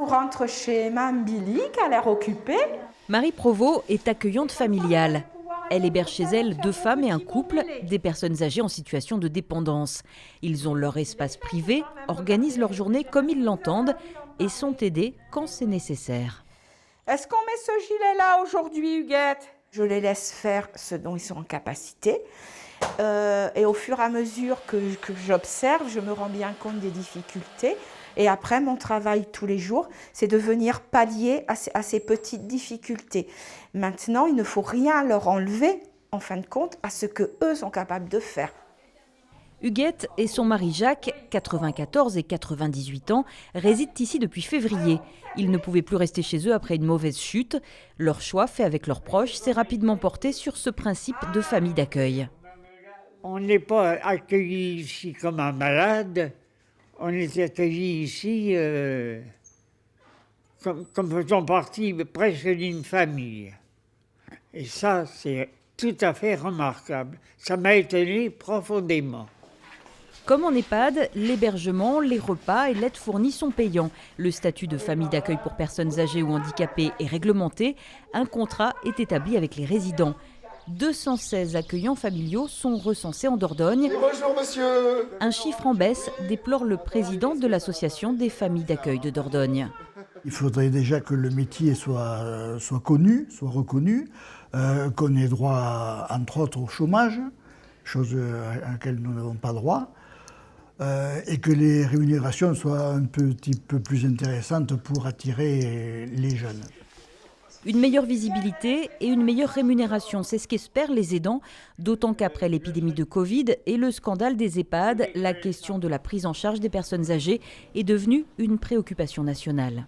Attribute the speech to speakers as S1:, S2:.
S1: rentre chez Mme Billy, qui a l'air occupée.
S2: Marie Provost est accueillante familiale. Elle héberge chez elle 2 femmes et un couple, des personnes âgées en situation de dépendance. Ils ont leur espace privé, organisent leur journée comme ils l'entendent et sont aidés quand c'est nécessaire.
S1: Est-ce qu'on met ce gilet-là aujourd'hui, Huguette? Je les laisse faire ce dont ils sont en capacité. Et au fur et à mesure que j'observe, je me rends bien compte des difficultés. Et après, mon travail tous les jours, c'est de venir pallier à ces petites difficultés. Maintenant, il ne faut rien leur enlever, en fin de compte, à ce qu'eux sont capables de faire.
S2: Huguette et son mari Jacques, 94 et 98 ans, résident ici depuis février. Ils ne pouvaient plus rester chez eux après une mauvaise chute. Leur choix, fait avec leurs proches, s'est rapidement porté sur ce principe de famille d'accueil.
S3: On n'est pas accueillis ici comme un malade. On est accueillis ici comme faisant partie presque d'une famille. Et ça, c'est tout à fait remarquable. Ça m'a étonné profondément.
S2: Comme en EHPAD, l'hébergement, les repas et l'aide fournie sont payants. Le statut de famille d'accueil pour personnes âgées ou handicapées est réglementé. Un contrat est établi avec les résidents. 216 accueillants familiaux sont recensés en Dordogne.
S4: Bonjour monsieur.
S2: Un chiffre en baisse, déplore le président de l'association des familles d'accueil de Dordogne.
S5: Il faudrait déjà que le métier soit connu, soit reconnu, qu'on ait droit, entre autres, au chômage, chose à laquelle nous n'avons pas droit, et que les rémunérations soient un petit peu plus intéressantes pour attirer les jeunes.
S2: Une meilleure visibilité et une meilleure rémunération, c'est ce qu'espèrent les aidants, d'autant qu'après l'épidémie de Covid et le scandale des EHPAD, la question de la prise en charge des personnes âgées est devenue une préoccupation nationale.